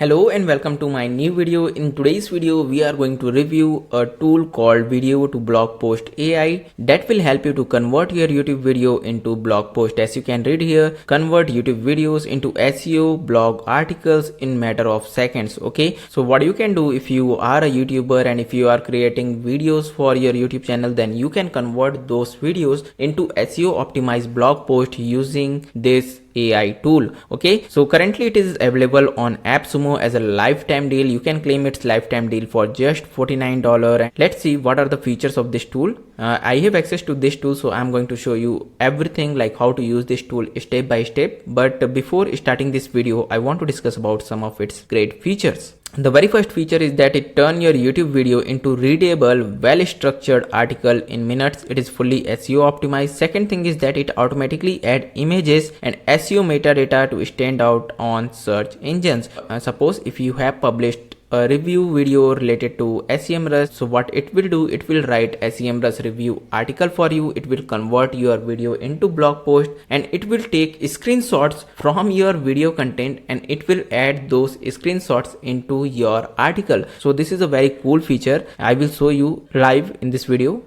Hello and welcome to my new video. In today's video, we are going to review a tool called VideoToBlog AI that will help you to convert your YouTube video into blog post. As you can read here, convert YouTube videos into SEO blog articles in matter of seconds. Okay, so what you can do if you are a YouTuber and if you are creating videos for your YouTube channel, then you can convert those videos into SEO optimized blog post using this AI tool. Okay, so currently it is available on AppSumo as a lifetime deal. You can claim its lifetime deal for just $49. And let's see what are the features of this tool. I have access to this tool, so I'm going to show you everything like how to use this tool step by step. But before starting this video, I want to discuss about some of its great features. The very first feature is that it turns your YouTube video into readable, well-structured article in minutes. It is fully SEO optimized. Second thing is that it automatically adds images and SEO metadata to stand out on search engines. Suppose if you have published a review video related to SEMrush, so what it will do, it will write SEMrush review article for you. It will convert your video into blog post and it will take screenshots from your video content and it will add those screenshots into your article. So this is a very cool feature. I will show you live in this video.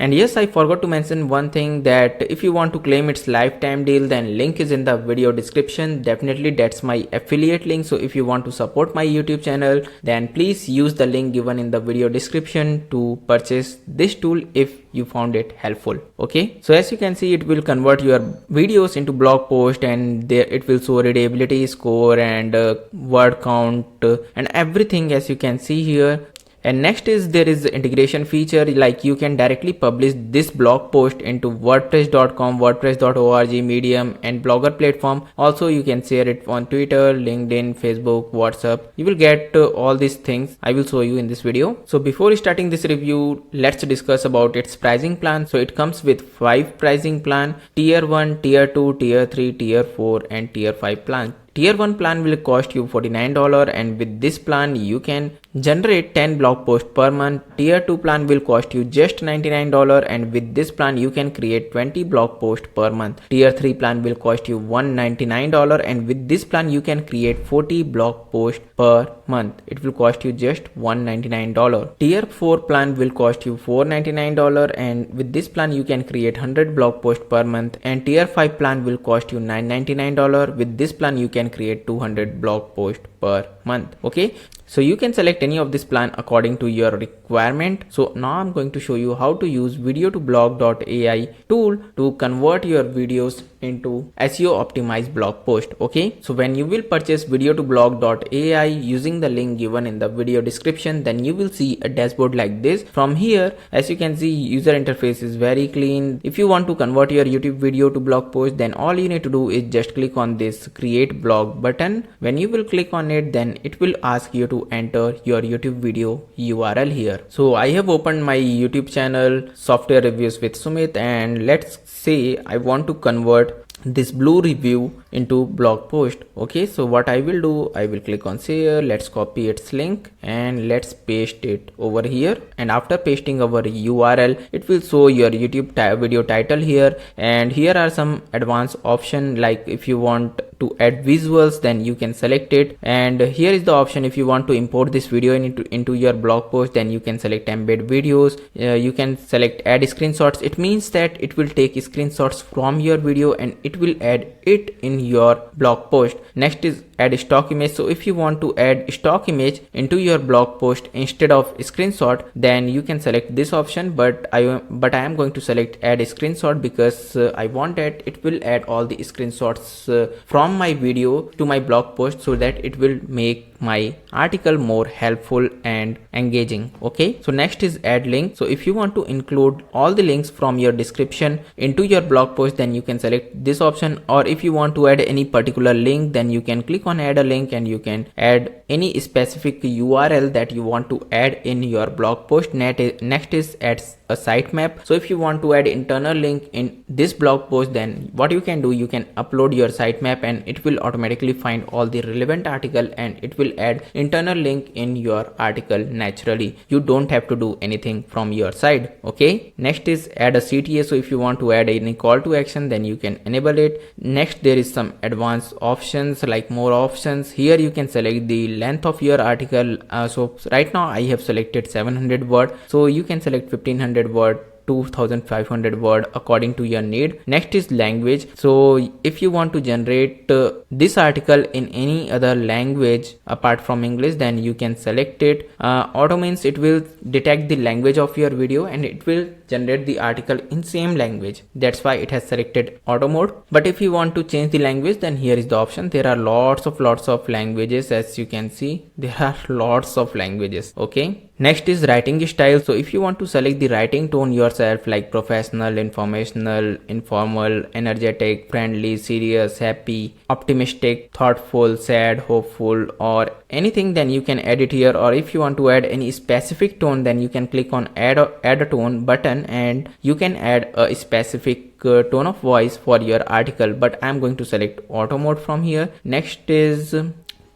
And yes, I forgot to mention one thing, that if you want to claim its lifetime deal, then link is in the video description. Definitely that's my affiliate link. So if you want to support my YouTube channel, then please use the link given in the video description to purchase this tool if you found it helpful. Okay, so as you can see, it will convert your videos into blog post and there it will show readability score and word count and everything, as you can see here. And next is there is the integration feature, like you can directly publish this blog post into wordpress.com, wordpress.org, Medium and Blogger platform. Also you can share it on Twitter, LinkedIn, Facebook, WhatsApp. You will get all these things I will show you in this video. So before starting this review, let's discuss about its pricing plan. So it comes with 5 pricing plan: tier 1, tier 2, tier 3, tier 4 and tier 5 plan. Tier 1 plan will cost you $49 and with this plan you can generate 10 blog posts per month. Tier 2 plan will cost you just $99 and with this plan you can create 20 blog posts per month. Tier 3 plan will cost you $199 and with this plan you can create 40 blog posts per month. It will cost you just $199. Tier 4 plan will cost you $499 and with this plan you can create 100 blog posts per month. And tier 5 plan will cost you $999. With this plan you can create 200 blog posts per month. Okay, so you can select any of this plan according to your requirement. So now I'm going to show you how to use VideoToBlog.ai tool to convert your videos into SEO optimized blog post. Okay, so when you will purchase VideoToBlog.ai using the link given in the video description, then you will see a dashboard like this. From here, as you can see, user interface is very clean. If you want to convert your YouTube video to blog post, then all you need to do is just click on this create blog button. When you will click on it, then it will ask you to enter your YouTube video URL here. So I have opened my YouTube channel Software Reviews with Sumit, and let's say I want to convert this blue review into blog post. Okay, so what I will do, I will click on share. Let's copy its link and let's paste it over here. And after pasting our URL, it will show your YouTube video title here, and here are some advanced options, like if you want to add visuals, then you can select it. And here is the option, if you want to import this video into your blog post, then you can select embed videos. You can select add screenshots. It means that it will take screenshots from your video and it will add it in your blog post. Next is add stock image. So if you want to add stock image into your blog post instead of screenshot, then you can select this option, but I am going to select add screenshot because I want that it will add all the screenshots from my video to my blog post, so that it will make my article more helpful and engaging. Okay, so next is add link. So if you want to include all the links from your description into your blog post, then you can select this option. Or if you want to add any particular link, then you can click on add a link and you can add any specific URL that you want to add in your blog post. Next is add a sitemap. So if you want to add internal link in this blog post, then what you can do, you can upload your sitemap and it will automatically find all the relevant article and it will will add internal link in your article naturally. You don't have to do anything from your side. Okay, next is add a CTA. So if you want to add any call to action, then you can enable it. Next, there is some advanced options like more options. Here you can select the length of your article. So right now I have selected 700 word, so you can select 1500 word, 2500 word according to your need. Next is language. So if you want to generate this article in any other language apart from English, then you can select it. Auto means it will detect the language of your video and it will generate the article in same language. That's why it has selected auto mode. But if you want to change the language, then here is the option. There are lots of languages. As you can see, there are lots of languages. Okay, next is writing style. So if you want to select the writing tone yourself, like professional, informational, informal, energetic, friendly, serious, happy, optimistic, thoughtful, sad, hopeful, or anything, then you can add it here. Or if you want to add any specific tone, then you can click on add a tone button and you can add a specific tone of voice for your article. But I'm going to select auto mode from here. Next is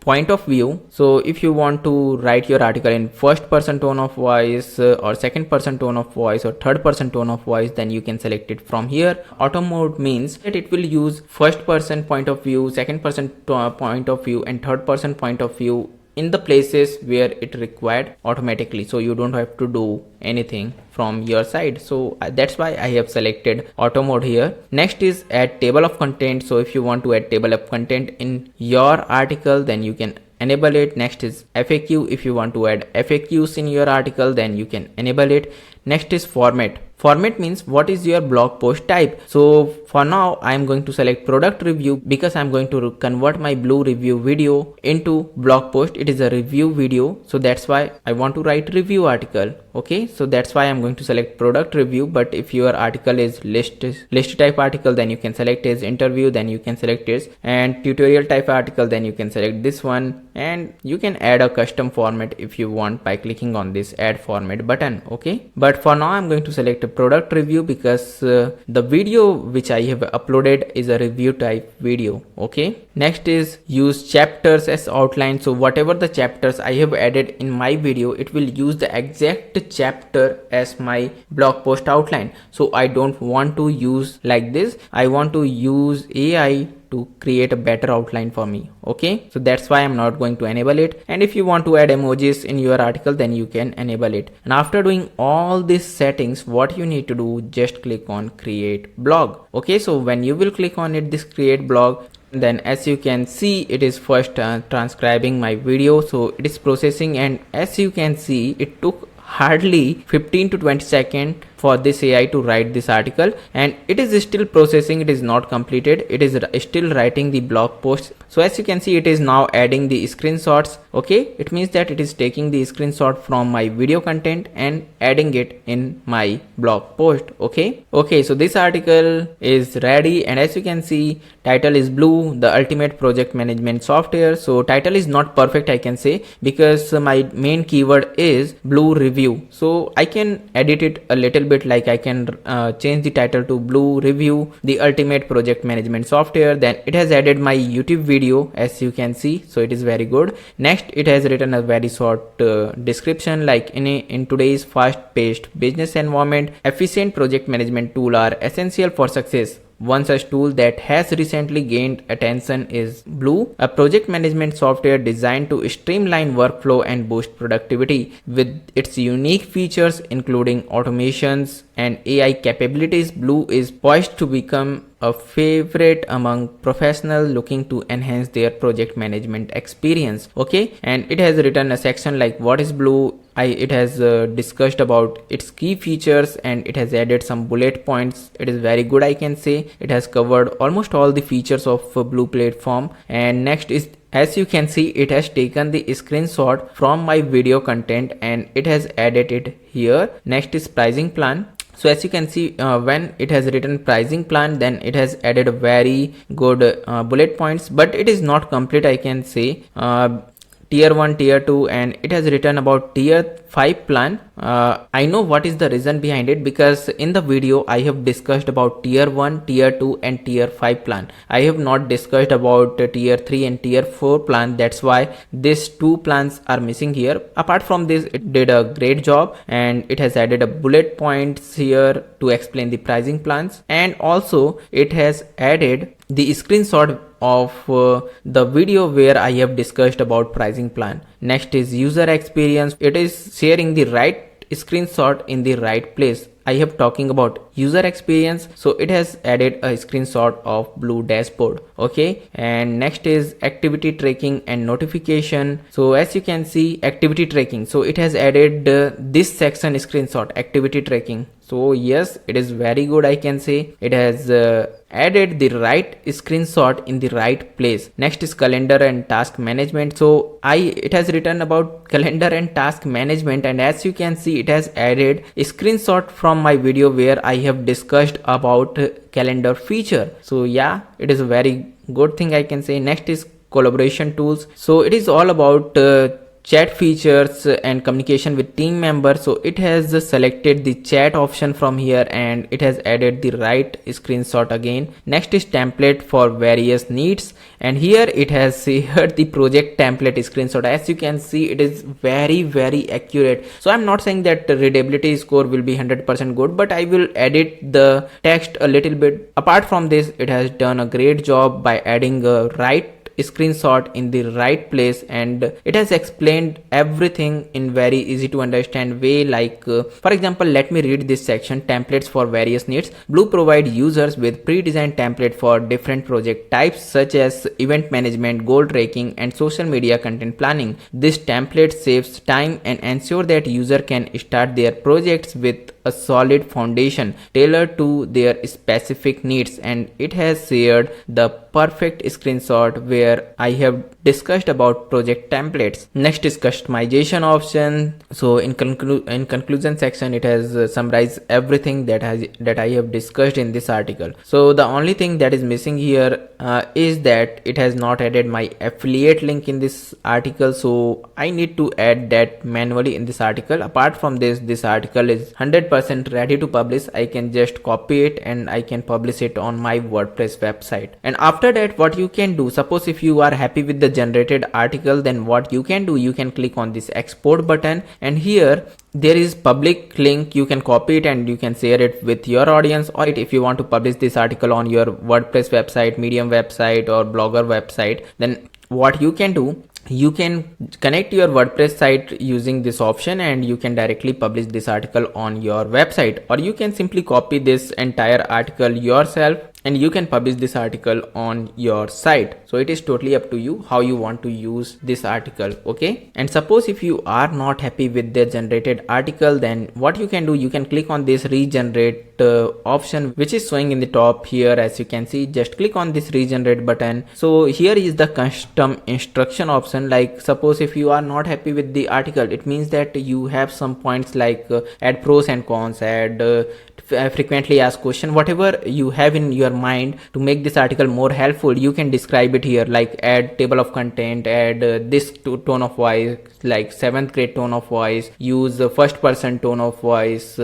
point of view. So if you want to write your article in first person tone of voice or second person tone of voice or third person tone of voice, then you can select it from here. Auto mode means that it will use first person point of view, second person point of view and third person point of view in the places where it required automatically, so you don't have to do anything from your side. So that's why I have selected auto mode here. Next is add table of content. So if you want to add table of content in your article, then you can enable it. Next is FAQ. If you want to add FAQs in your article, then you can enable it. Next is format. Format means what is your blog post type. So for now I am going to select product review because I am going to convert my blue review video into blog post. It is a review video, so that's why I want to write review article. Okay, so that's why I'm going to select product review. But if your article is list type article, then you can select as interview, then you can select as and tutorial type article, then you can select this one, and you can add a custom format if you want by clicking on this add format button. Okay, but for now I'm going to select a product review because the video which I have uploaded is a review type video. Okay, next is use chapters as outline. So whatever the chapters I have added in my video, it will use the exact chapter as my blog post outline. So I don't want to use like this. I want to use AI to create a better outline for me. Okay, so that's why I'm not going to enable it. And if you want to add emojis in your article, then you can enable it. And after doing all these settings, what you need to do, just click on create blog. Okay, so when you will click on it, this create blog, then as you can see, it is first transcribing my video. So it is processing, and as you can see, it took hardly 15 to 20 seconds for this AI to write this article, and it is still processing. It is not completed. It is still writing the blog post. So as you can see, it is now adding the screenshots. Okay, it means that it is taking the screenshot from my video content and adding it in my blog post. Okay, so this article is ready, and as you can see, title is blue, the ultimate project management software. So title is not perfect, I can say, because my main keyword is blue review. So I can edit it a little bit, like I can change the title to blue review, the ultimate project management software. Then it has added my YouTube video, as you can see, so it is very good. Next, it has written a very short description, like in today's fast-paced business environment, efficient project management tools are essential for success. One such tool that has recently gained attention is Blue, a project management software designed to streamline workflow and boost productivity. With its unique features including automations and AI capabilities, Blue is poised to become a favorite among professionals looking to enhance their project management experience. Okay, and it has written a section like what is Blue. It has discussed about its key features, and it has added some bullet points. It is very good, I can say. It has covered almost all the features of Blue platform. And next is, as you can see, it has taken the screenshot from my video content and it has added it here. Next is pricing plan. So as you can see, when it has written pricing plan, then it has added a very good bullet points, but it is not complete, I can say. Tier 1, tier 2, and it has written about tier 5 plan. I know what is the reason behind it, because in the video I have discussed about tier 1, tier 2 and tier 5 plan. I have not discussed about tier 3 and tier 4 plan. That's why these two plans are missing here. Apart from this, it did a great job and it has added a bullet points here to explain the pricing plans, and also it has added the screenshot of the video where I have discussed about pricing plan. Next is user experience. It is sharing the right screenshot in the right place. I have talking about user experience, so it has added a screenshot of blue dashboard. Okay, and next is activity tracking and notification. So as you can see, activity tracking, so it has added this section screenshot, activity tracking. So yes, it is very good. I can say it has added the right screenshot in the right place. Next is calendar and task management. So it has written about calendar and task management, and as you can see, it has added a screenshot from my video where I have discussed about calendar feature. So yeah, it is a very good thing, I can say. Next is collaboration tools. So it is all about chat features and communication with team members. So it has selected the chat option from here and it has added the right screenshot again. Next is template for various needs, and here it has shared the project template screenshot. As you can see, it is very accurate. So I'm not saying that the readability score will be 100% good, but I will edit the text a little bit. Apart from this, it has done a great job by adding a right screenshot in the right place, and it has explained everything in very easy to understand way. Like for example, let me read this section: templates for various needs. Blue provide users with pre-designed template for different project types such as event management, goal tracking and social media content planning. This template saves time and ensure that user can start their projects with a solid foundation tailored to their specific needs, and it has shared the perfect screenshot where I have discussed about project templates. Next is customization option. So in conclusion section, it has summarized everything that I have discussed in this article. So the only thing that is missing here is that it has not added my affiliate link in this article, so I need to add that manually in this article. Apart from this article is 100% ready to publish. I can just copy it and I can publish it on my WordPress website. And after that, what you can do, suppose if you are happy with the generated article, then what you can do, you can click on this export button, and here there is public link. You can copy it and you can share it with your audience, or if you want to publish this article on your WordPress website, Medium website or Blogger website, then what you can do, you can connect your WordPress site using this option and you can directly publish this article on your website, or you can simply copy this entire article yourself and you can publish this article on your site. So it is totally up to you how you want to use this article. Okay, and suppose if you are not happy with the generated article, then what you can do, you can click on this regenerate option which is showing in the top here. As you can see, just click on this regenerate button. So here is the custom instruction option. Like suppose if you are not happy with the article, it means that you have some points like add pros and cons, add frequently asked question, whatever you have in your mind to make this article more helpful, you can describe it here, like add table of content, add this tone of voice, like 7th grade tone of voice, use first person tone of voice,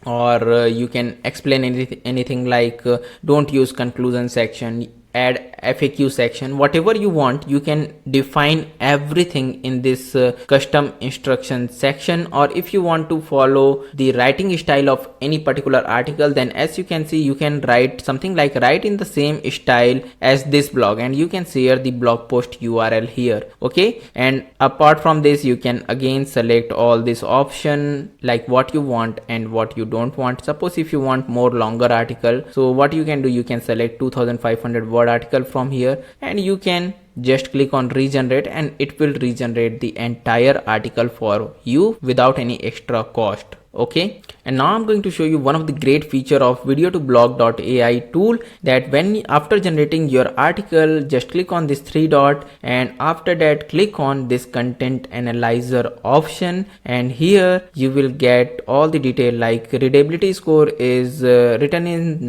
or you can explain anything like don't use conclusion section, add FAQ section, whatever you want. You can define everything in this custom instruction section. Or if you want to follow the writing style of any particular article, then as you can see, you can write something like write in the same style as this blog, and you can share the blog post URL here. Okay, and apart from this, you can again select all this option like what you want and what you don't want. Suppose if you want more longer article, so what you can do, you can select 2500 word article from here and you can just click on regenerate and it will regenerate the entire article for you without any extra cost. Okay, and now I'm going to show you one of the great feature of VideoToBlog.ai tool, that when after generating your article, just click on this three dot and after that click on this content analyzer option, and here you will get all the detail like readability score is written in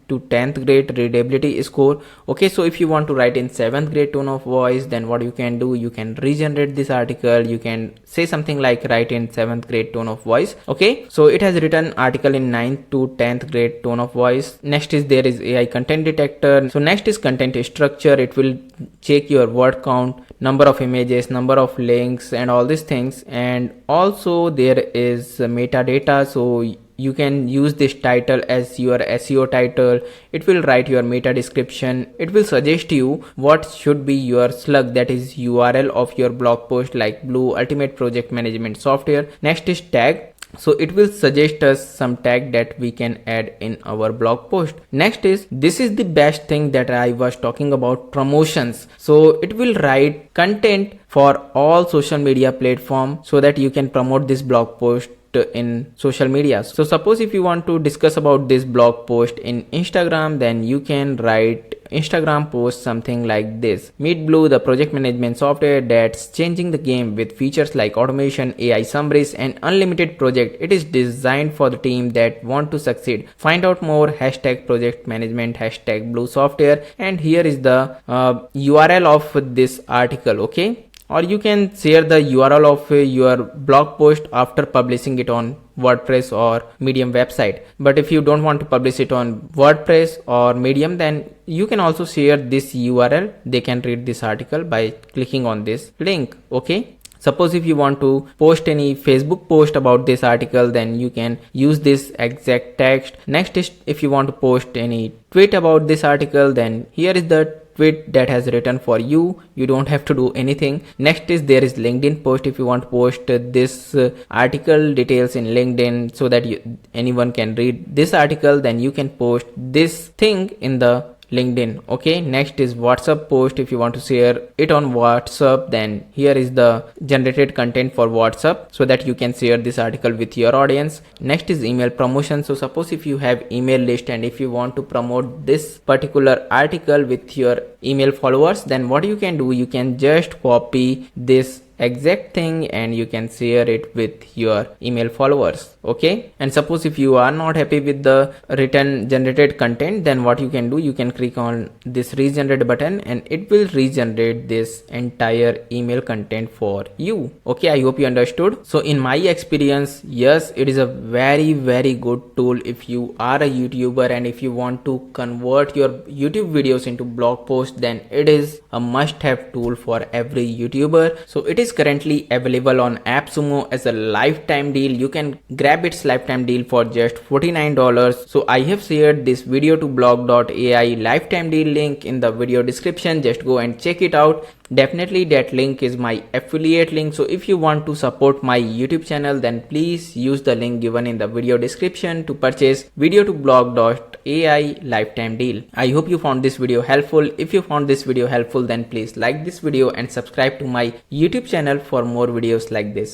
to 10th grade readability score. Okay, so if you want to write in 7th grade tone of voice, then what you can do, you can regenerate this article. You can say something like write in 7th grade tone of voice. Okay, so it has written article in 9th to 10th grade tone of voice. Next is there is AI content detector. So next is content structure. It will check your word count, number of images, number of links, and all these things. And also there is metadata. So you can use this title as your SEO title. It will write your meta description. It will suggest you what should be your slug, that is URL of your blog post, like Blue Ultimate Project Management Software. Next is tag. So it will suggest us some tag that we can add in our blog post. Next is, this is the best thing that I was talking about, promotions. So it will write content for all social media platforms so that you can promote this blog post in social media. So suppose if you want to discuss about this blog post in Instagram, then you can write Instagram post something like this: Meet Blue, the project management software that's changing the game with features like automation, AI summaries, and unlimited project. It is designed for the team that want to succeed. Find out more, hashtag project management, hashtag blue software. And here is the URL of this article. Okay, or you can share the URL of your blog post after publishing it on WordPress or Medium website. But if you don't want to publish it on WordPress or Medium, then you can also share this URL. They can read this article by clicking on this link. Okay, suppose if you want to post any Facebook post about this article, then you can use this exact text. Next is, if you want to post any tweet about this article, then here is the tweet that has written for you. You don't have to do anything. Next is there is LinkedIn post. If you want to post this article details in LinkedIn so that anyone can read this article, then you can post this thing in the LinkedIn. Okay, next is WhatsApp post. If you want to share it on WhatsApp, then here is the generated content for WhatsApp so that you can share this article with your audience. Next is email promotion. So suppose if you have email list and if you want to promote this particular article with your email followers, then what you can do, you can just copy this exact thing and you can share it with your email followers. Okay, and suppose if you are not happy with the written generated content, then what you can do, you can click on this regenerate button and it will regenerate this entire email content for you. Okay, I hope you understood. So in my experience, yes, it is a very good tool if you are a YouTuber and if you want to convert your YouTube videos into blog posts, then it is a must-have tool for every YouTuber. So it is currently available on AppSumo as a lifetime deal. You can grab its lifetime deal for just $49. So I have shared this VideoToBlog.ai lifetime deal link in the video description. Just go and check it out. Definitely that link is my affiliate link. So if you want to support my YouTube channel, then please use the link given in the video description to purchase VideoToBlog.ai lifetime deal. I hope you found this video helpful. If you found this video helpful, then please like this video and subscribe to my YouTube channel for more videos like this.